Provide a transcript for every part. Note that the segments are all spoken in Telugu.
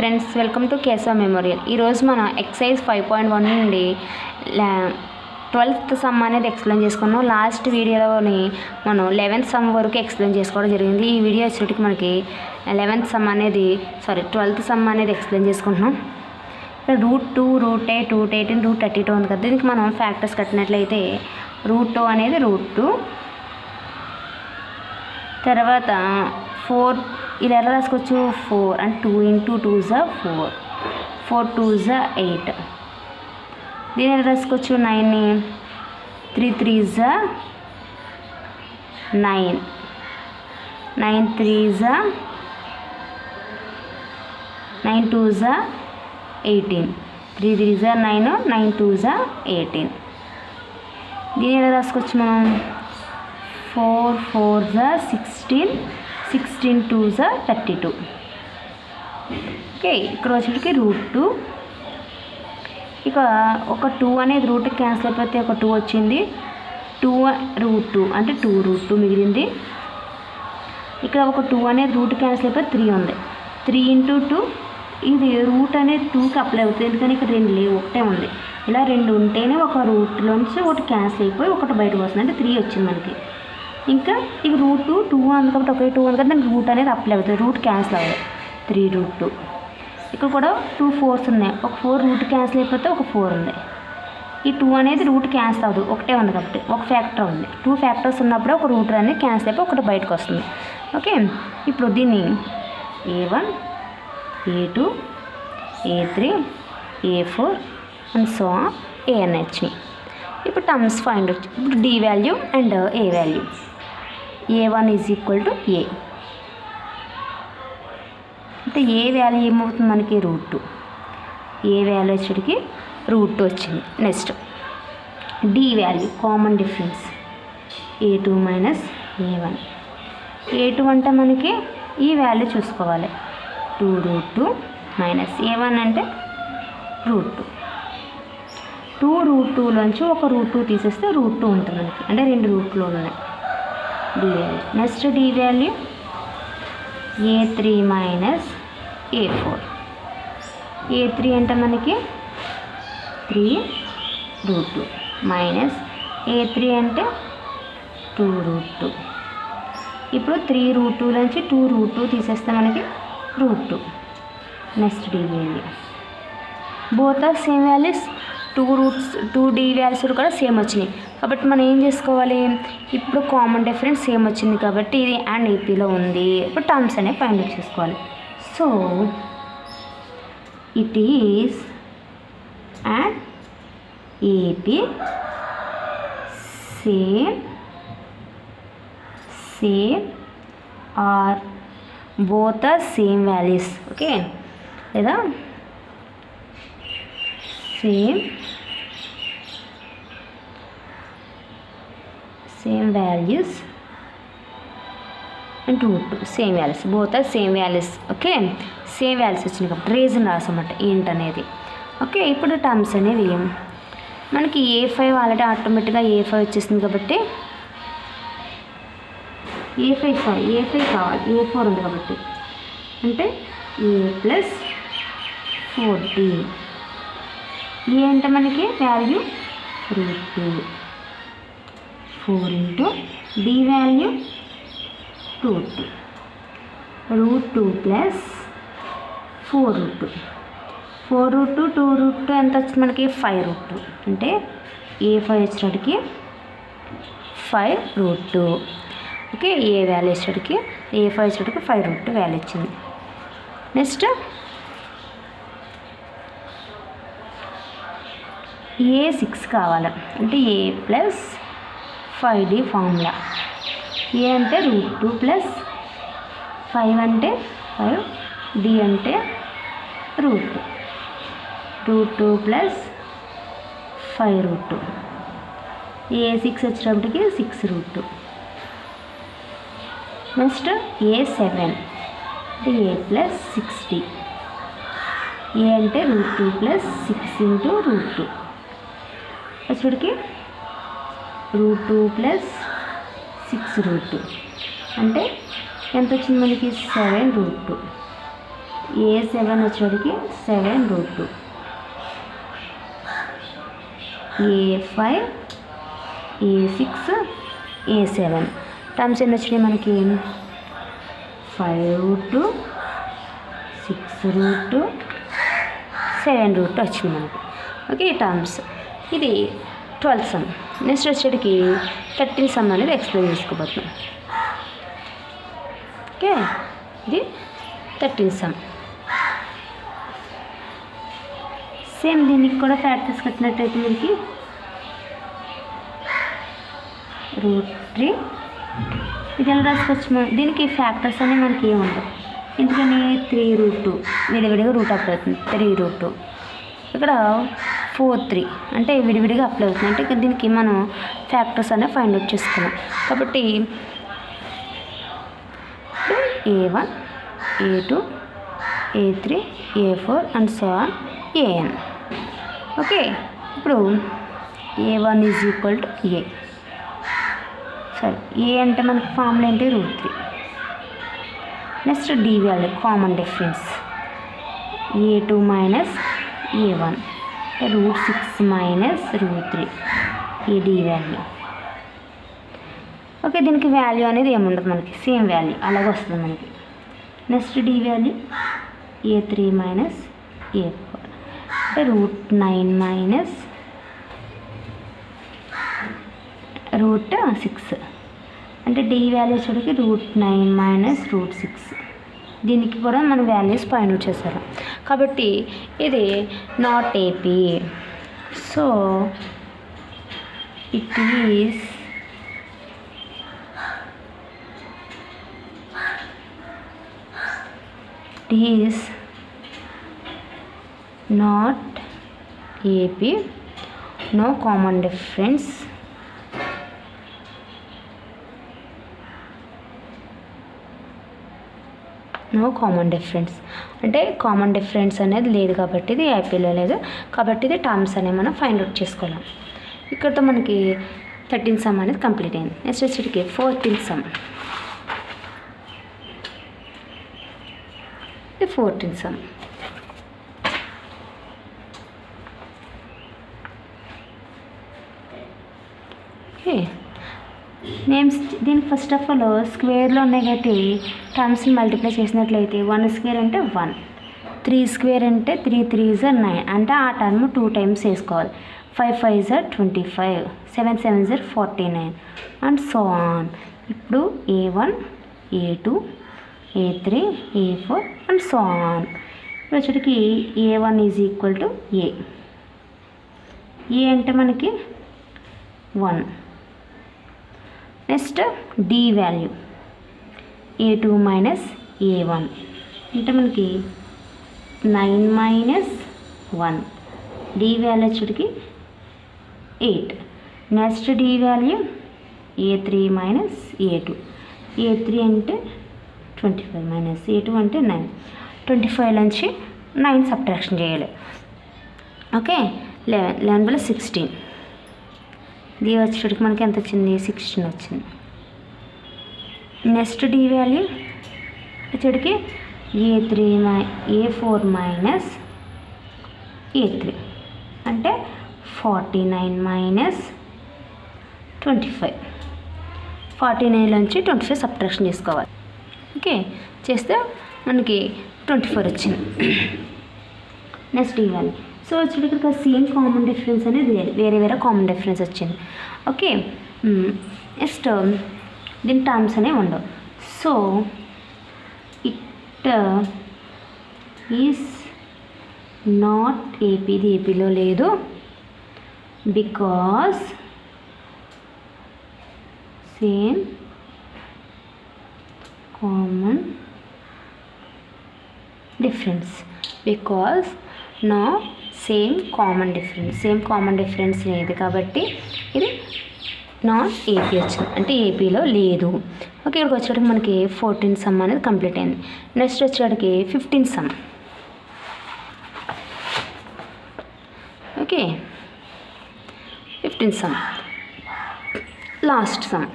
Friends, welcome to Keshava memorial. ఈరోజు మనం ఎక్సైజ్ 5.1 నుండి 12th సమ్ అనేది ఎక్స్ప్లెయిన్ చేసుకున్నాం. లాస్ట్ వీడియోలోని మనం 11th సమ్ వరకు ఎక్స్ప్లెయిన్ చేసుకోవడం జరిగింది. ఈ వీడియో వచ్చేటికి మనకి 12th సమ్ అనేది ఎక్స్ప్లెయిన్ చేసుకుంటున్నాం. ఇక్కడ √2, √8, √18, √32 ఉంది కదా. దీనికి మనం ఫ్యాక్టర్స్ కట్టినట్లయితే √2 అనేది √2, తర్వాత 4 ఇలా ఎలా రాసుకోవచ్చు, 4 అంటే 2 × 2 = 4, 4 × 2 = 8. దీని ఎలా రాసుకోవచ్చు, 9ని 3 × 3 = 9, 9 × 3 = 9 × 2 = 18, 3 × 3 = 9, 9 × 2 = 18. దీని ఎలా రాసుకోవచ్చు మనం, 4 × 4 = 16, 16 × 2 = 32. ఓకే, ఇక్కడ వచ్చేటికి √2. ఇక ఒక 2 అనేది రూట్ క్యాన్సిల్ అయిపోతే ఒక 2 వచ్చింది. 2 √2 అంటే 2 √2 మిగిలింది. ఇక్కడ ఒక 2 అనేది రూట్ క్యాన్సిల్ అయిపోతే 3 ఉంది. 3 × 2 ఇది రూట్ అనేది 2కి అప్లై అవుతుంది, ఎందుకని ఇక్కడ 2 లేవు, ఒకటే ఉంది. ఇలా 2 ఉంటేనే ఒక రూట్లోంచి ఒకటి క్యాన్సిల్ అయిపోయి ఒకటి బయటకు వస్తుంది, అంటే 3 వచ్చింది మనకి. ఇంకా ఇక √2 2 ఉంది కాబట్టి ఒకే 2 ఉంది కాబట్టి దానికి రూట్ అనేది అప్లై అవుతుంది, రూట్ క్యాన్సిల్ అవ్వదు. 3 √2. ఇక్కడ కూడా 2 4s ఉన్నాయి, ఒక 4 రూట్ క్యాన్సిల్ అయిపోతే ఒక 4 ఉంది. ఈ 2 అనేది రూట్ క్యాన్సిల్ అవ్వదు, ఒకటే ఉంది కాబట్టి ఒక ఫ్యాక్టర్ ఉంది. 2 ఫ్యాక్టర్స్ ఉన్నప్పుడు ఒక రూట్ అనేది క్యాన్సిల్ అయిపోయి ఒకటి బయటకు వస్తుంది. ఓకే, ఇప్పుడు దీన్ని A1, A2, A3, A4 and so on AN వచ్చినాయి. ఇప్పుడు టర్మ్స్ ఫైండ్ అవుట్. ఇప్పుడు D value and A value. A1 = A అంటే ఏ వాల్యూ ఏమవుతుంది మనకి, √2. ఏ వాల్యూ వచ్చేటికి √2 వచ్చింది. Next D value, common difference A2 - A1. A2 అంటే మనకి ఈ వాల్యూ చూసుకోవాలి, 2 √2 A1 అంటే √2. 2 √2లోంచి ఒక √2 తీసేస్తే √2 ఉంటుంది మనకి, అంటే 2 రూట్లు ఉన్నాయి. D value. Next D value A3 - A4. A3 అంటే మనకి 3 √2 A3 అంటే 2 √2. ఇప్పుడు 3 √2లోంచి 2 √2 తీసేస్తే మనకి √2. Next D value. Both are same values, 2 D values కూడా సేమ్ వచ్చినాయి కాబట్టి మనం ఏం చేసుకోవాలి, ఇప్పుడు కామన్ డిఫరెన్స్ సేమ్ వచ్చింది కాబట్టి ఇది అండ్ ఏపీలో ఉంది. ఇప్పుడు టర్మ్స్ అనేవి ఫైండ్ అవుట్ చేసుకోవాలి. So it is and AP same are both are same values. Okay, లేదా same values and √2 same values, both are same values. Okay, same values వచ్చినాయి కాబట్టి రీజన్ రాసామన్నమాట ఏంటనేది. ఓకే, ఇప్పుడు టర్మ్స్ అనేవి మనకి A5 ఆల్రెడీ ఆటోమేటిక్గా A5 వచ్చేసింది కాబట్టి A5 కావాలి, A4 ఉంది కాబట్టి, అంటే A + 4D. ఏ అంటే మనకి వాల్యూ √2, 4 × D వాల్యూ √2, √2 + 4 √2, 4 √2 2 √2 ఎంత వచ్చింది మనకి, 5 √2. అంటే A5 వచ్చేటికి 5 √2. ఓకే, ఏ వాల్యూ వచ్చేటికి A5 వచ్చేటికి 5 √2 వాల్యూ వచ్చింది. నెక్స్ట్ A6 కావాలి, అంటే A + 5D ఫార్ములా. A అంటే √2 + 5 అంటే 5, D అంటే √2, √2 + 5 √2. A6 వచ్చేటప్పటికి 6 √2. నెక్స్ట్ A7 అంటే A + 6D. A అంటే √2 + 6 × √2 వచ్చేటికి √2 + 6 √2 అంటే ఎంత వచ్చింది మనకి, 7 √2. A7 వచ్చేటికి 7√2, A5, A6, A7 terms ఎన్ని వచ్చినాయి మనకి 5√2, 6√2, 7√2 వచ్చింది మనకి. ఓకే, ఈ టర్మ్స్ ఇది 12th సమ్. నెక్స్ట్ వచ్చేటికి 13th సమ్ అనేది ఎక్స్ప్లెయిన్ చేసుకోబోతున్నాం. ఓకే, ఇది 13th సమ్. సేమ్ దీనికి కూడా ఫ్యాక్టర్స్ కట్టినట్టయితే మనకి √3 ఇది ఎలా రాసుకోవచ్చు. దీనికి ఫ్యాక్టర్స్ అనేవి మనకి ఏముండవు, ఎందుకని 3√2 విడివిడిగా రూట్ అప్లై అవుతుంది. 3√2 ఇక్కడ 4/3 అంటే విడివిడిగా అప్లై అవుతుంది. అంటే దీనికి మనం ఫ్యాక్టర్స్ అనేవి ఫైండ్ అవుట్ చేసుకున్నాం. కాబట్టి A1, A2, A3, A4 and so on AN. Okay, ఇప్పుడు A1 is equal to A. సరే, A అంటే మనకి ఫార్ములా ఏంటి √3. Next D value common difference A2 minus A1 √6 minus √3 ఈ D వాల్యూ. ఓకే, దీనికి వాల్యూ అనేది ఏముండదు మనకి, సేమ్ వాల్యూ అలాగే వస్తుంది మనకి. Next D value A3 minus A4 √9 minus √6 అంటే D వాల్యూ వచ్చేటికి √9 మైనస్ √6. దీనికి కూడా మనం వాల్యూస్ ఫైండ్ అవుట్ చేశారు. కాబట్టి ఇది not AP. So it is not AP, no common difference, అంటే కామన్ డిఫరెన్స్ అనేది లేదు కాబట్టి ఇది ఏపీలో లేదు కాబట్టి ఇది టర్మ్స్ అనేవి మనం ఫైండ్ అవుట్ చేసుకోలేం. ఇక్కడతో మనకి 13th సమ్ అనేది కంప్లీట్ అయింది. నెక్స్ట్ వచ్చేటికి 14th సమ్. ఇది 14th సమ్. ఓకే, నేమ్స్ దీనికి ఫస్ట్ ఆఫ్ ఆల్ స్క్వేర్లో ఉన్నాయి కాబట్టి టర్మ్స్ని మల్టిప్లై చేసినట్లయితే 1 స్క్వేర్ అంటే 1, 3 స్క్వేర్ అంటే 3 3s are 9 అంటే ఆ టర్మ్ 2 టైమ్స్ వేసుకోవాలి. 5 5s are 25, 7 7s are 49 and so on. ఇప్పుడు A1, A2, A3, A4 and so on. ఇప్పుడు వచ్చేటికి A1 is equal to A. అంటే మనకి 1. Next D value A2 minus A1 అంటే మనకి 9 మైనస్ 1. D వాల్యూ వచ్చేటికి 8. Next D value A3 minus A2. A3 అంటే 25 మైనస్ A2 అంటే 9. 25 నుంచి 9 సబ్ట్రాక్షన్ చేయాలి. Okay, 11 plus 16. D వచ్చేటికి మనకి ఎంత వచ్చింది 16 వచ్చింది. నెక్స్ట్ D వాల్యూ వచ్చేటికి A4 మైనస్ A3 అంటే 49 మైనస్ 25. 49 నుంచి 25 సబ్ట్రాక్షన్ చేసుకోవాలి. ఓకే, చేస్తే మనకి 24 వచ్చింది. Next D value. సో వచ్చేటికి ఇక్కడ సేమ్ కామన్ డిఫరెన్స్ అనేది వేరే వేరే కామన్ డిఫరెన్స్ వచ్చింది. ఓకే, నెక్స్ట్ దీని టర్మ్స్ అనేవి ఉండవు. So it is not AP. ఇది ఏపీలో లేదు because same common difference. Because no same common difference లేదు కాబట్టి ఇది నాట్ AP వచ్చింది, అంటే ఏపీలో లేదు. ఓకే, ఇక్కడికి వచ్చేటికి మనకి 14th సమ్ అనేది కంప్లీట్ అయింది. నెక్స్ట్ వచ్చేటికి 15th sum. Okay, 15th sum last sum.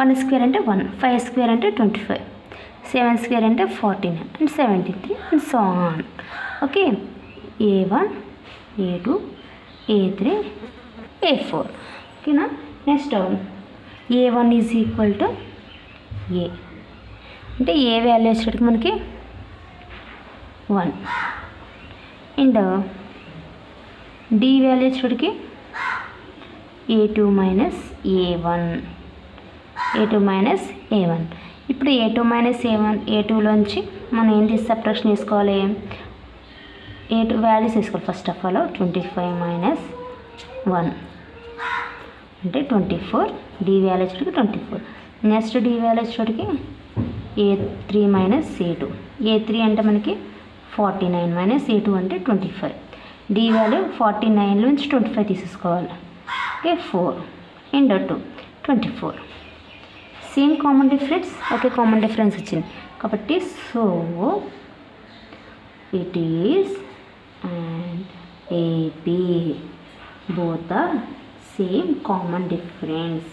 1 square అంటే 1, 5 స్క్వేర్ అంటే 25, 7 స్క్వేర్ అంటే 49 and 73 and so on. Okay, A1, A2, A3, A4. ఓకేనా. Next A1 is equal to A అంటే ఏ వాల్యూ వచ్చేటికి మనకి 1 అండ్ D వాల్యూ వచ్చేటికి A2 మైనస్ A1. ఇప్పుడు A2 మైనస్ A1, A2లోంచి మనం ఏంటి సబ్ట్రాక్షన్ చేసుకోవాలి, A2 వాల్యూస్ తీసుకోవాలి. ఫస్ట్ ఆఫ్ ఆల్ 25 మైనస్ 1 అంటే 24. D వాల్యూ వచ్చేటికి 24. నెక్స్ట్ D వాల్యూ వచ్చేటికి A3 మైనస్ A2. A3 అంటే మనకి 49 మైనస్ A2 అంటే 25. D వాల్యూ 49 నుంచి 25 తీసేసుకోవాలి. Okay, 4 and 2 24. Same common difference. Okay, common difference వచ్చింది కాబట్టి so it is and AB both are same common difference.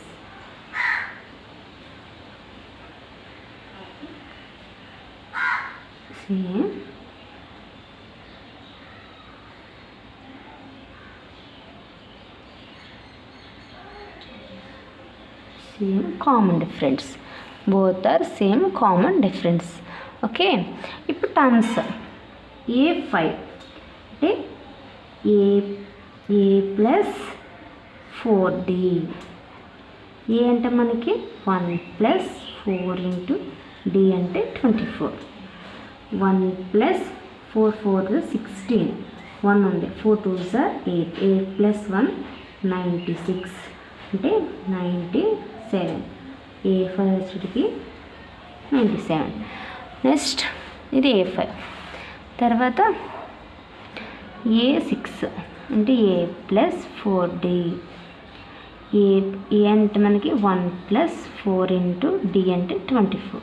Same common difference. Both are same common difference. Okay, ఇప్పుడు టర్మ్స్ A5 అంటే A ప్లస్ 4D. ఏ అంటే మనకి 1 ప్లస్ 4 ఇంటూ D అంటే 24. 1 ప్లస్ 4 4 16. 1 ఉంది, 4 2s 8. 8 ప్లస్ 1 96 అంటే 97. A5 వచ్చేటికి 97. నెక్స్ట్ ఇది A5. తర్వాత A6 అంటే A ప్లస్ 4D. ఏ అంటే మనకి 1 ప్లస్ 4 ఇంటూ D అంటే 24.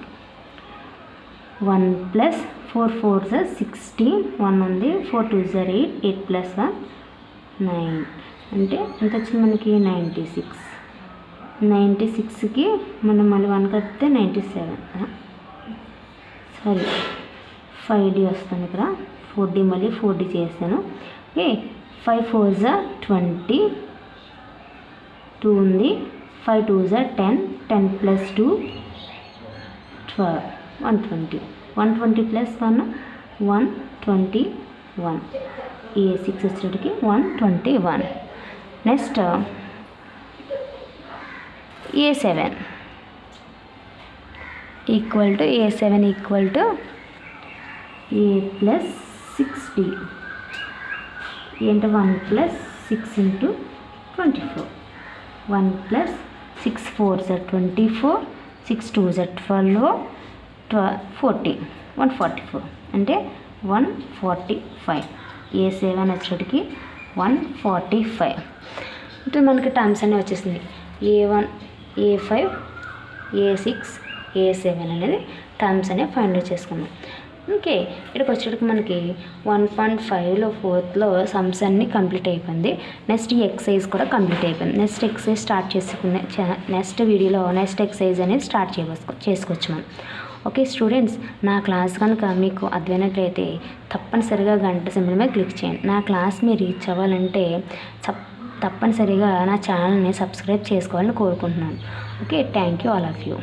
1 ప్లస్ 4 4s 16. 1 ఉంది, 4 2s 8. 8 ప్లస్ 1 9 అంటే ఎంత వచ్చింది మనకి 96. 96కి మనం మళ్ళీ 1 కలిపితే 97. సారీ 5D వస్తుంది ఇక్కడ. 4D మళ్ళీ 4D చేస్తాను. Okay, 5 4s 20. 2 ఉంది, 5 2s 10. 10 plus 2 12. 120. 120 plus 1 121. A6 వచ్చేటికి 121. Next A7 equal to A plus 6D. ఏంటంటే 1 plus 6 into 24. 1 plus 6 4s 24. 6 2s 12. 40 144 అంటే 145. A7 వచ్చేటికి 145. ఇప్పుడు మనకి టర్మ్స్ అన్నీ వచ్చేసింది. A1, A5, A6, A7 అనేది టర్మ్స్ అనేవి ఫైండ్ అవుట్ చేసుకున్నాం. ఓకే, ఇక్కడికి వచ్చేటికి మనకి 1.5లో 4th సమ్స్ అన్నీ కంప్లీట్ అయిపోయింది. నెక్స్ట్ ఈ ఎక్సైజ్ కూడా కంప్లీట్ అయిపోయింది. నెక్స్ట్ ఎక్సైజ్ స్టార్ట్ చేసుకునే నెక్స్ట్ వీడియోలో నెక్స్ట్ ఎక్సైజ్ అనేది స్టార్ట్ చేసుకోవచ్చు మనం. ఓకే స్టూడెంట్స్, నా క్లాస్ కనుక మీకు అర్థమైనట్లయితే తప్పనిసరిగా గంట సింబల్ మీద క్లిక్ చేయండి. నా క్లాస్ మీరు రీచ్ అవ్వాలంటే తప్పనిసరిగా నా ఛానల్ని సబ్స్క్రైబ్ చేసుకోవాలని కోరుకుంటున్నాను. Okay, thank you all of you.